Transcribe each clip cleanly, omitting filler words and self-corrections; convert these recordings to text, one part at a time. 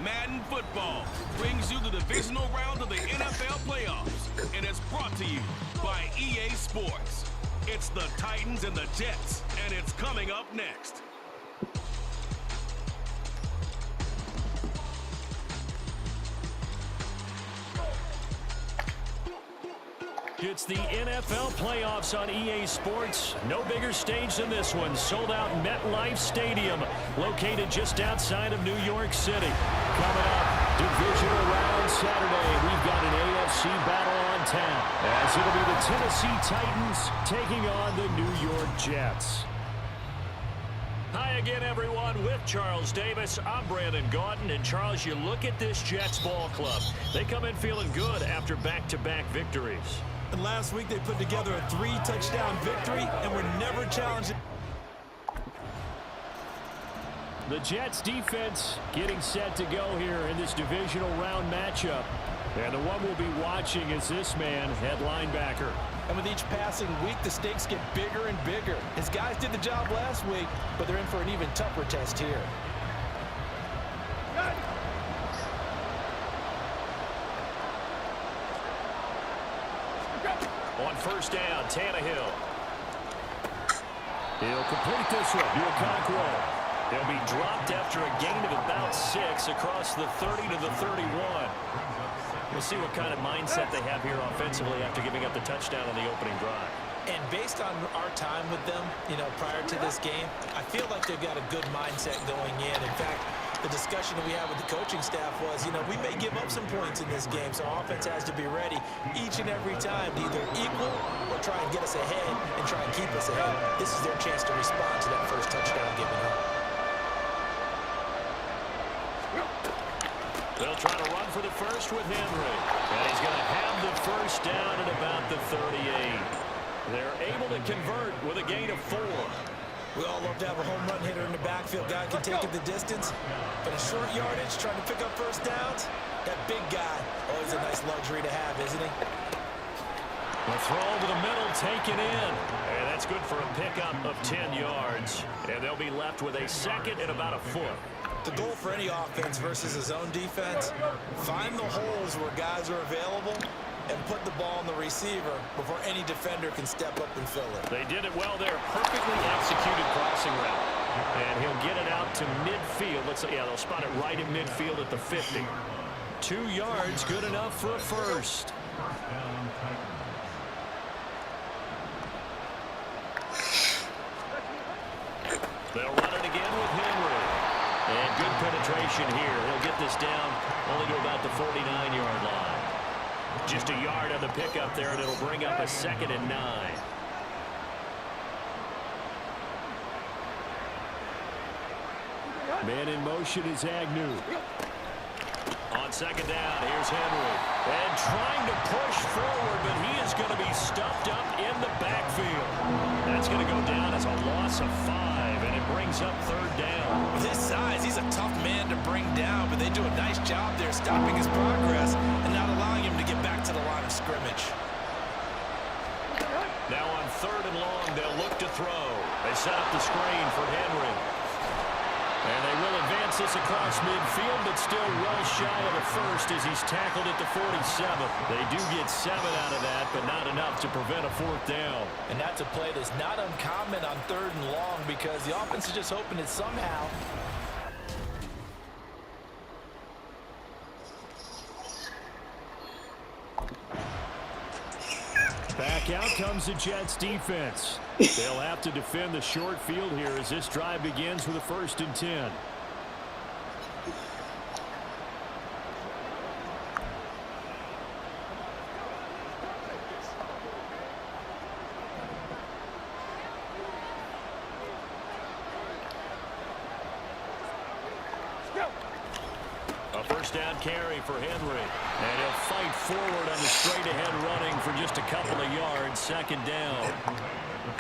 Madden Football brings you the divisional round of the NFL playoffs, and it's brought to you by EA Sports. It's the Titans and the Jets, and it's coming up next. It's the NFL playoffs on EA Sports. No bigger stage than this one. Sold out MetLife Stadium, located just outside of New York City. Coming up, divisional round Saturday. We've got an AFC battle on tap, as it'll be the Tennessee Titans taking on the New York Jets. Hi again, everyone. With Charles Davis, I'm Brandon Gaudin. And Charles, you look at this Jets ball club. They come in feeling good after back-to-back victories. And last week they put together a 3-touchdown victory and were never challenged. The Jets defense getting set to go here in this divisional round matchup. And the one we'll be watching is this man, head linebacker. And with each passing week, the stakes get bigger and bigger. His guys did the job last week, but they're in for an even tougher test here. On first down, Tannehill. He'll complete this one. Okonkwo. He'll be dropped after a gain of about 6 across the 30 to the 31. We'll see what kind of mindset they have here offensively after giving up the touchdown on the opening drive. And based on our time with them, prior to this game, I feel like they've got a good mindset going in. In fact, the discussion that we had with the coaching staff was, we may give up some points in this game, so offense has to be ready each and every time to either equal or try and get us ahead and try and keep us ahead. This is their chance to respond to that first touchdown given up. They'll try to run for the first with Henry. And he's going to have the first down at about the 38. They're able to convert with a gain of 4. We all love to have a home run hitter in the backfield. Guy can take it the distance. But a short yardage, trying to pick up first downs, that big guy, always a nice luxury to have, isn't he? The throw to the middle, taken in. And that's good for a pickup of 10 yards. And they'll be left with a second and about a foot. The goal for any offense versus his own defense, find the holes where guys are available and put the ball on the receiver before any defender can step up and fill it. They did it well there. Perfectly executed crossing route. And he'll get it out to midfield. They'll spot it right in midfield at the 50. 2 yards, good enough for a first. They'll run it again with Henry. And good penetration here. He'll get this down only to about the 49-yard line. Just a yard on the pickup there, and it'll bring up a 2nd and 9. Man in motion is Agnew. On second down, here's Henry. And trying to push forward, but he is going to be stuffed up in the backfield. That's going to go down as a loss of 5, and it brings up 3rd down. With his size, he's a tough man to bring down, but they do a nice job there stopping his progress and not allowing him to get back to the line of scrimmage. Now on 3rd and long, they'll look to throw. They set up the screen for Henry. And they will advance this across midfield, but still well shy of the first as he's tackled at the 47. They do get 7 out of that, but not enough to prevent a 4th down. And that's a play that's not uncommon on 3rd and long because the offense is just hoping it somehow. Back out comes the Jets defense. They'll have to defend the short field here as this drive begins with a 1st and 10. A first down carry for Henry. And he'll fight forward on the straight-ahead running for just a couple of yards. 2nd down.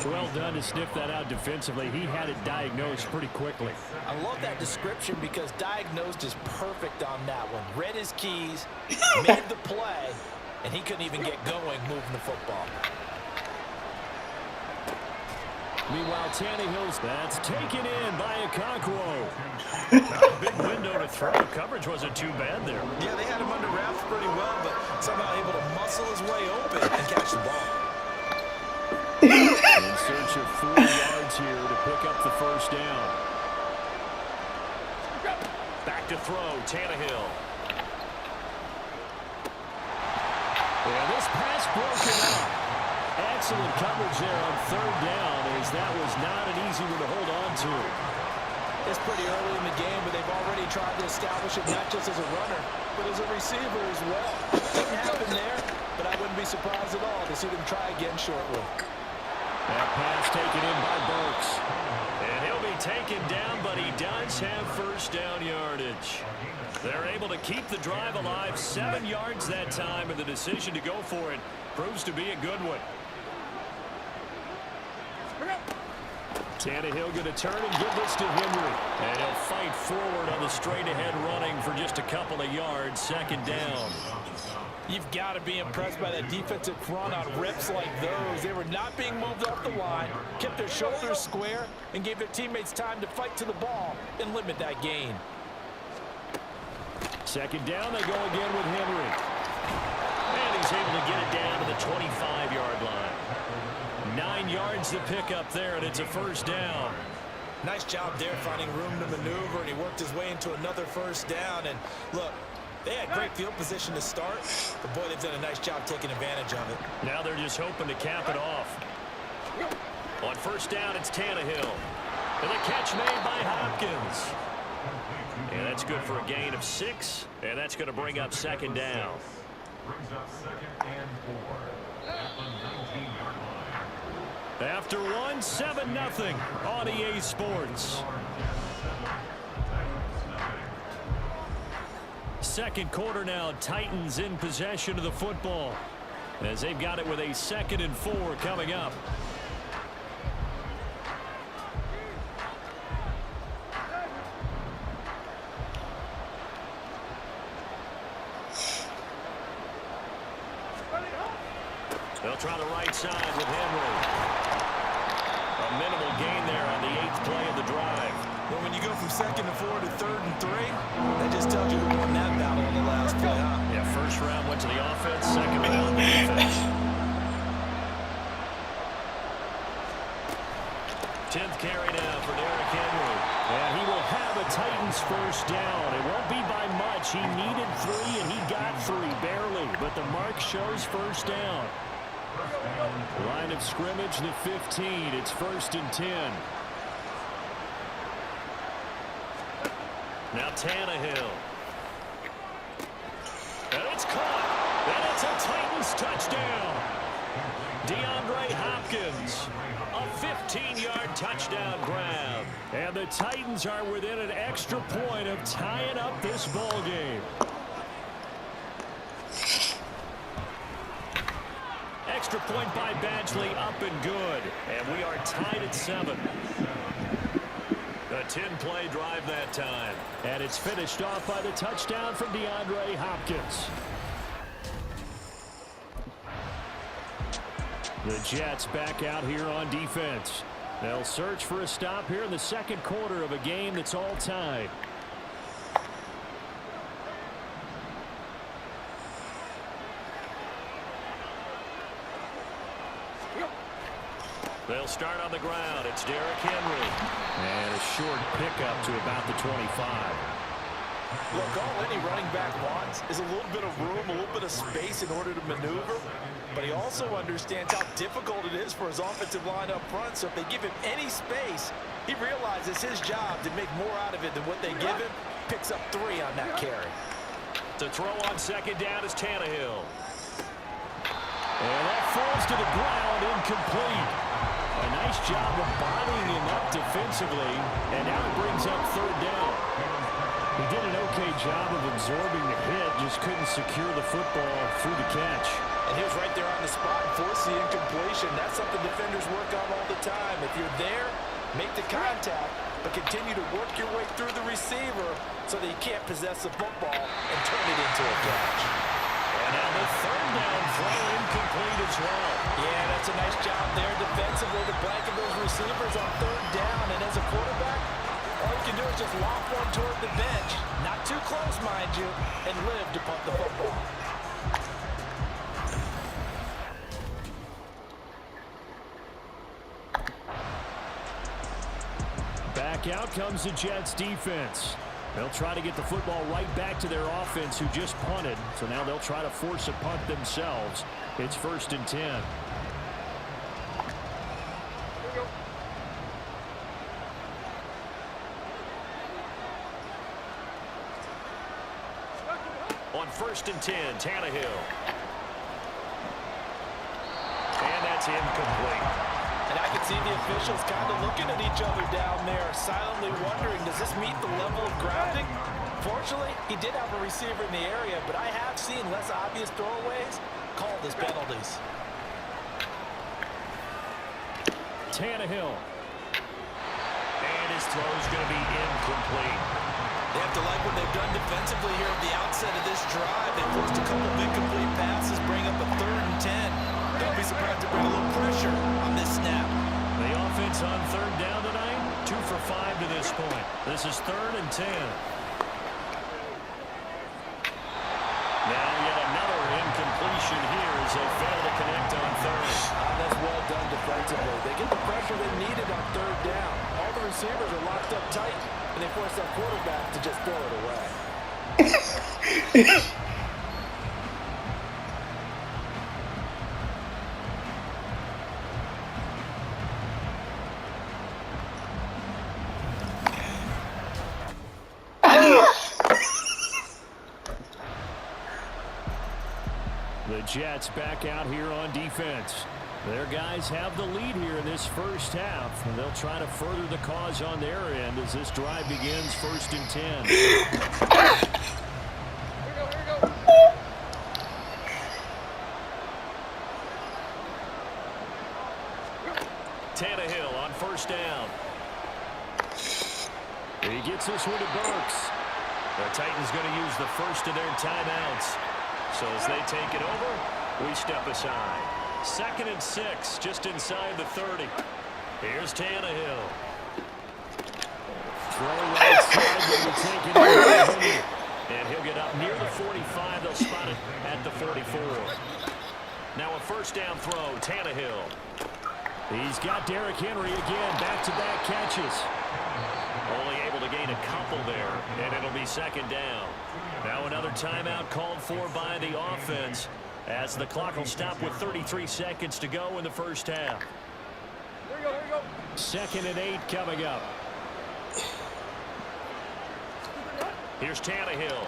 Well done to sniff that out defensively. He had it diagnosed pretty quickly. I love that description because diagnosed is perfect on that one. Read his keys, made the play, and he couldn't even get going moving the football. Meanwhile, Tannehill's, that's taken in by Okonkwo. Not a big window to throw. Coverage wasn't too bad there. Yeah, they had him under wraps pretty well, but somehow able to muscle his way open and catch the ball. In search of 4 yards here to pick up the first down. Back to throw, Tannehill. And this pass broken up. Excellent coverage there on 3rd down, as that was not an easy one to hold on to. It's pretty early in the game, but they've already tried to establish it not just as a runner, but as a receiver as well. Didn't happen there, but I wouldn't be surprised at all to see them try again shortly. That pass taken in by Burks. And he'll be taken down, but he does have first down yardage. They're able to keep the drive alive. 7 yards that time, and the decision to go for it proves to be a good one. Tannehill going to turn and give this to Henry. And he'll fight forward on the straight-ahead running for just a couple of yards. 2nd down. You've got to be impressed by that defensive front on reps like those. They were not being moved off the line, kept their shoulders square, and gave their teammates time to fight to the ball and limit that gain. 2nd down, they go again with Henry. And he's able to get it down to the 25-yard line. 9 yards to pick up there, and it's a first down. Nice job there finding room to maneuver, and he worked his way into another first down. And look, they had great field position to start, but boy, they've done a nice job taking advantage of it. Now they're just hoping to cap it off. On first down, it's Tannehill. And the catch made by Hopkins. And that's good for a gain of 6, and that's going to bring up 2nd down. Brings up 2nd and 4 at the 19-yard line. After 1, 7-0 on EA Sports. 2nd quarter now, Titans in possession of the football, as they've got it with a 2nd and 4 coming up. They'll try the right side with Henry. A minimal gain there on the 8th play of the drive. Well, when you go from 2nd and 4 to 3rd and 3, that just tells you who won that battle on the last play, huh? Yeah, first round went to the offense, 2nd round the defense. 10th carry now for Derrick Henry. And he will have a Titans first down. It won't be by much. He needed 3, and he got 3, barely. But the mark shows first down. Line of scrimmage, the 15. It's 1st and 10. Now Tannehill. And it's caught. And it's a Titans touchdown. DeAndre Hopkins. A 15-yard touchdown grab. And the Titans are within an extra point of tying up this ball game. Extra point by Badgley, up and good. And we are tied at 7. A 10-play drive that time. And it's finished off by the touchdown from DeAndre Hopkins. The Jets back out here on defense. They'll search for a stop here in the 2nd quarter of a game that's all tied. They'll start on the ground. It's Derrick Henry. And a short pickup to about the 25. Look, all any running back wants is a little bit of room, a little bit of space in order to maneuver. But he also understands how difficult it is for his offensive line up front. So if they give him any space, he realizes his job to make more out of it than what they give him. Picks up 3 on that carry. To throw on 2nd down is Tannehill. And that falls to the ground, incomplete. A nice job of bodying him up defensively, and now it brings up 3rd down. He did an okay job of absorbing the hit, just couldn't secure the football through the catch. And he was right there on the spot and forced the incompletion. That's something defenders work on all the time. If you're there, make the contact, but continue to work your way through the receiver so that you can't possess the football and turn it into a catch. And now the 3rd down throw incomplete as well. Yeah, that's a nice job there defensively to blanket those receivers on 3rd down. And as a quarterback, All you can do is just lob one toward the bench, not too close, mind you, and live to punt the football. Back out comes the Jets defense. They'll try to get the football right back to their offense who just punted. So now they'll try to force a punt themselves. It's 1st and 10. On 1st and 10, Tannehill. And that's incomplete. And I can see the officials kind of looking at each other down there, silently wondering, does this meet the level of grounding? Fortunately, he did have a receiver in the area, but I have seen less obvious throwaways called as penalties. Tannehill. And his throw is going to be incomplete. They have to like what they've done defensively here at the outset of this drive. They forced a couple of incomplete passes, bring up a 3rd and 10. Don't be surprised to bring a little pressure on this snap. The offense on 3rd down tonight, 2 for 5 to this point. This is 3rd and 10. Now yet another incompletion here as they fail to connect on 3rd. That's well done defensively. They get the pressure they needed on 3rd down. All the receivers are locked up tight, and they force that quarterback to just throw it away. The Jets back out here on defense. Their guys have the lead here in this first half, and they'll try to further the cause on their end as this drive begins 1st and 10. Tannehill on 1st down. He gets this one to Burks. The Titans going to use the first of their timeouts. So as they take it over, we step aside. 2nd and 6, just inside the 30. Here's Tannehill. Throw right side, will be taken over. And he'll get up near the 45. They'll spot it at the 44. Now a 1st down throw, Tannehill. He's got Derrick Henry again, back-to-back catches. Only able to gain a couple there, and it'll be 2nd down. Now another timeout called for by the offense as the clock will stop with 33 seconds to go in the first half. Here we go. 2nd and 8 coming up. Here's Tannehill.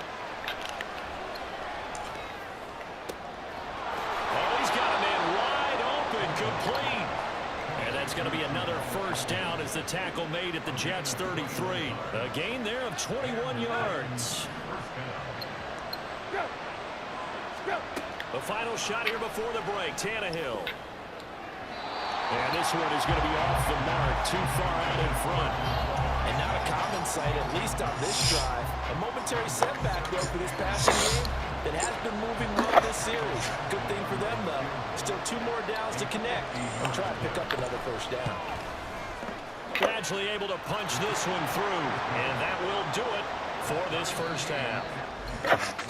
Oh, he's got a man wide open, complete. And that's going to be another 1st down as the tackle made at the Jets' 33. A gain there of 21 yards. The final shot here before the break, Tannehill. And this one is going to be off the mark, too far out in front. And not a common sight, at least on this drive. A momentary setback, though, for this passing game that has been moving well this series. Good thing for them, though. Still 2 more downs to connect and try to pick up another 1st down. Gradually able to punch this one through, and that will do it for this first half.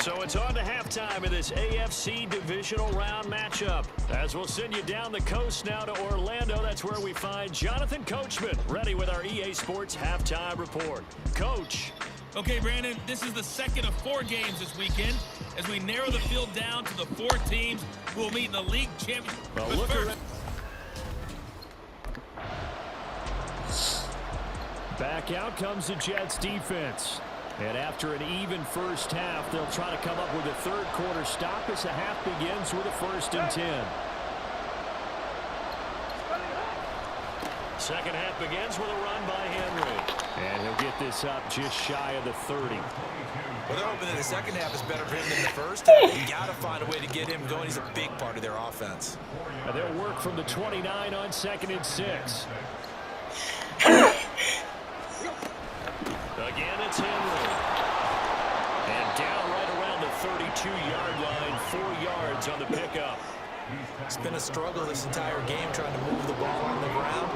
So it's on to halftime of this AFC Divisional Round matchup. As we'll send you down the coast now to Orlando, that's where we find Jonathan Coachman, ready with our EA Sports Halftime Report. Coach. Okay, Brandon, this is the 2nd of 4 games this weekend as we narrow the field down to the 4 teams who will meet in the league championship. Well, But look first, back out comes the Jets defense. And after an even first half, they'll try to come up with a 3rd quarter stop as the half begins with a 1st and 10. 2nd half begins with a run by Henry. And he'll get this up just shy of the 30. Well, they're hoping that the 2nd half is better for him than the first half. You got to find a way to get him going. He's a big part of their offense. And they'll work from the 29 on 2nd and 6. Again, it's Henry. And down right around the 32-yard line, 4 yards on the pickup. It's been a struggle this entire game trying to move the ball on the ground.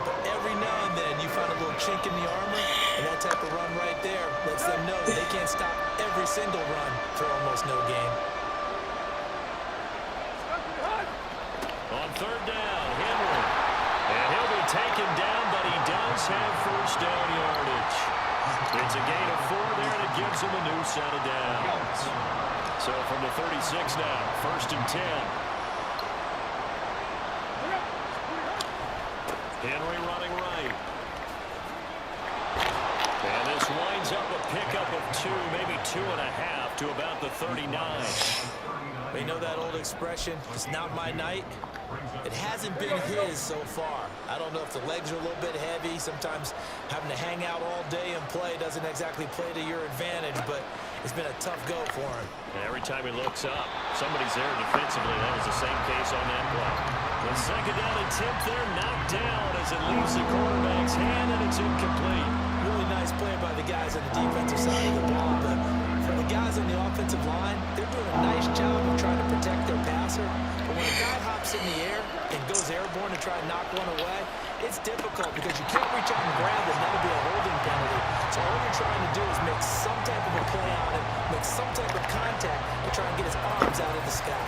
But every now and then you find a little chink in the armor, and that type of run right there lets them know that they can't stop every single run for almost no gain. On third down, Henry. And he'll be taken down, but he does have first down yardage. It's a gain of 4 there, and it gives him a new set of downs. So from the 36 now, first and 10. Henry running right. And this winds up a pickup of 2, maybe 2.5 to about the 39. You know that old expression, it's not my night? It hasn't been his so far. I don't know if the legs are a little bit heavy. Sometimes having to hang out all day and play doesn't exactly play to your advantage, but it's been a tough go for him. And every time he looks up, somebody's there defensively. That was the same case on that play. The second down attempt there, knocked down as it leaves the quarterback's hand, and it's incomplete. Really nice play by the guys on the defensive side of the ball, but for the guys on the offensive line, they're doing a nice job of trying to protect their passer. But when a guy hops in the air and goes airborne to try and knock one away, it's difficult because you can't reach out and grab it, and that'll be a holding penalty. So all you're trying to do is make some type of a play on him, make some type of contact to try and get his arms out of the sky.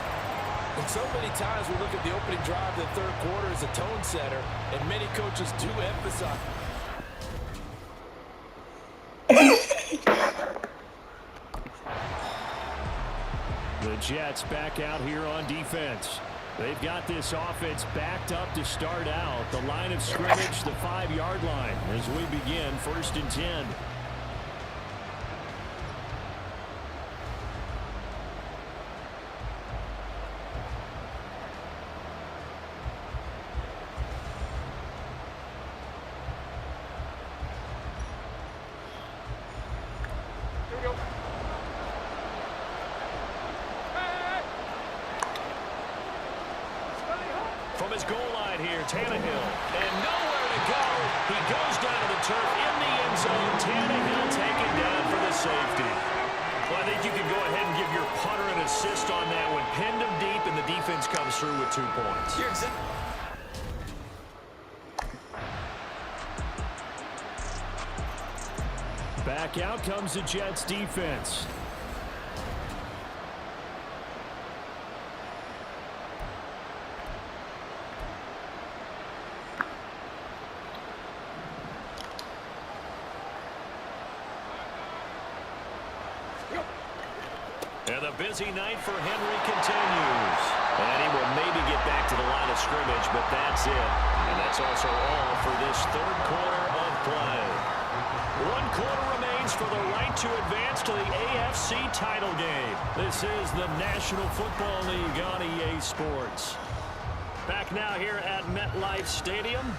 And so many times we look at the opening drive of the third quarter as a tone setter, and many coaches do emphasize. The Jets back out here on defense. They've got this offense backed up to start out. The line of scrimmage, the 5-yard line, as we begin first and 10. From his goal line here, Tannehill, and nowhere to go. He goes down to the turf in the end zone. Tannehill taken down for the safety. Well, I think you can go ahead and give your punter an assist on that one. Pinned him deep, and the defense comes through with 2 points. Back out comes the Jets defense. And the busy night for Henry continues. And he will maybe get back to the line of scrimmage, but that's it. And that's also all for this third quarter of play. 1 quarter remains for the right to advance to the AFC title game. This is the National Football League on EA Sports. Back now here at MetLife Stadium.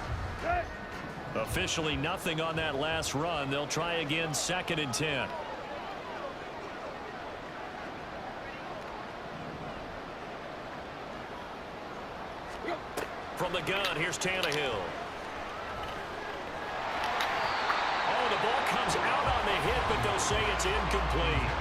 Officially nothing on that last run. They'll try again, second and 10. From the gun, here's Tannehill. Oh, the ball comes out on the hit, but they'll say it's incomplete.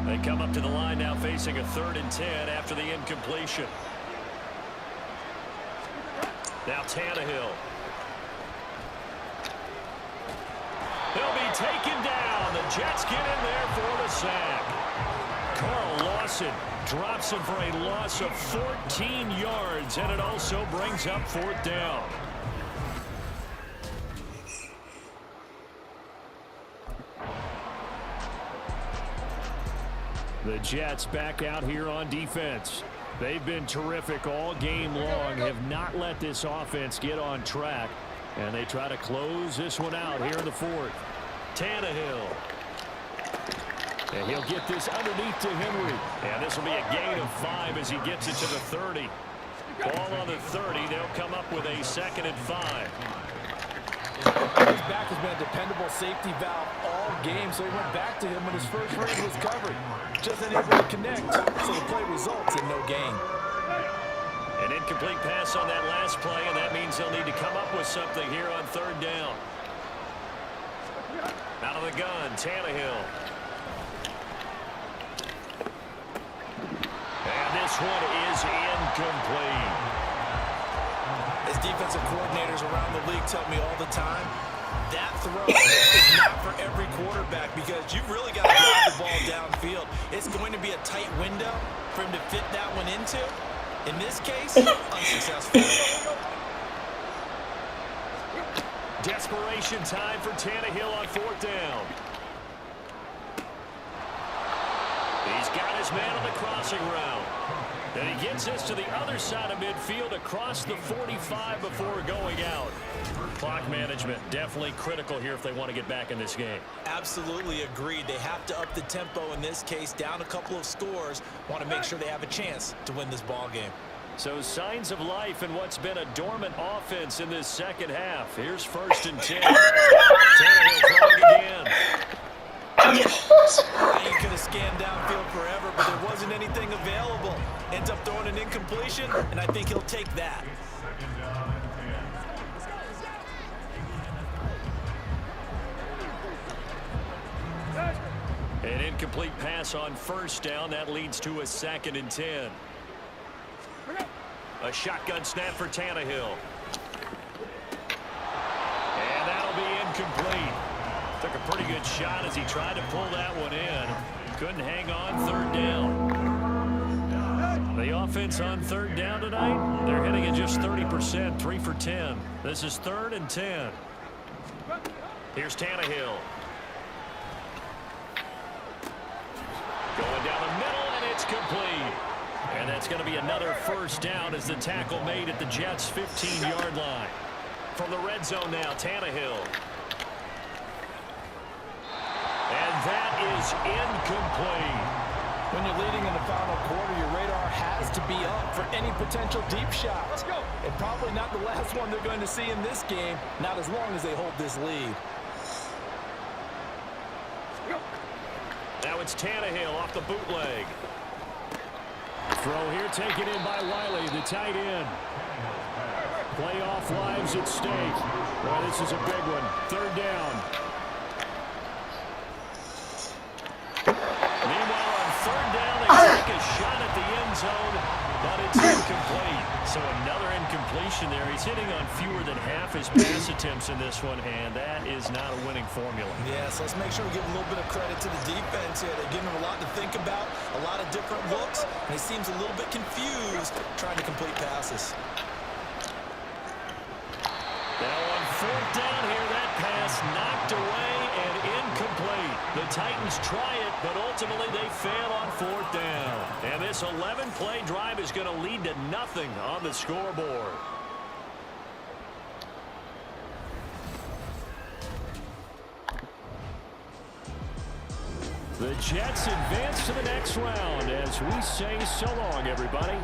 They come up to the line now facing a 3rd and 10 after the incompletion. Now Tannehill. He'll be taken down. The Jets get in there for the sack. Carl Lawson drops him for a loss of 14 yards, and it also brings up 4th down. The Jets back out here on defense. They've been terrific all game long, have not let this offense get on track, and they try to close this one out here in the 4th. Tannehill. And he'll get this underneath to Henry. And this will be a gain of 5 as he gets it to the 30. Ball on the 30. They'll come up with a 2nd and 5. His back has been a dependable safety valve all game, so he went back to him when his first read was covered. Just unable to connect, so the play results in no gain. An incomplete pass on that last play, and that means they'll need to come up with something here on third down. Out of the gun, Tannehill. And this one is incomplete. As defensive coordinators around the league tell me all the time, that throw is not for every quarterback because you've really got to drive the ball downfield. It's going to be a tight window for him to fit that one into. In this case, unsuccessful. Desperation time for Tannehill on fourth down. He's got his man on the crossing route. And he gets this to the other side of midfield across the 45 before going out. Clock management definitely critical here if they want to get back in this game. Absolutely agreed. They have to up the tempo in this case, down a couple of scores. Want to make sure they have a chance to win this ball game. So signs of life in what's been a dormant offense in this second half. Here's 1st and 10. Tannehill throwing again. He could have scanned downfield forever, but there wasn't anything available. Ends up throwing an incompletion, and I think he'll take that. An incomplete pass on 1st down. That leads to a 2nd and 10. A shotgun snap for Tannehill. And that'll be incomplete. Took a pretty good shot as he tried to pull that one in. Couldn't hang on 3rd down. The offense on 3rd down tonight, they're hitting at just 30%, 3 for 10. This is 3rd and 10. Here's Tannehill. Going down the middle, and it's complete. And that's going to be another 1st down as the tackle made at the Jets' 15-yard line. From the red zone now, Tannehill. And that is incomplete. When you're leading in the final quarter, your radar has to be up for any potential deep shots. And probably not the last one they're going to see in this game, not as long as they hold this lead. Now it's Tannehill off the bootleg. Throw here taken in by Wiley, the tight end. Playoff lives at stake. Boy, this is a big one. 3rd down. Meanwhile, on 3rd down, they take a shot at the end zone, but it's incomplete. So another incompletion there. He's hitting on fewer than half his pass attempts in this one, and that is not a winning formula. Yes, let's make sure we give a little bit of credit to the defense here. They're giving him a lot to think about, a lot of different looks, and he seems a little bit confused trying to complete passes. Now on 4th down here, that pass knocked away and incomplete. The Titans try it, but ultimately they fail on 4th down. And this 11-play drive is going to lead to nothing on the scoreboard. The Jets advance to the next round as we say so long, everybody.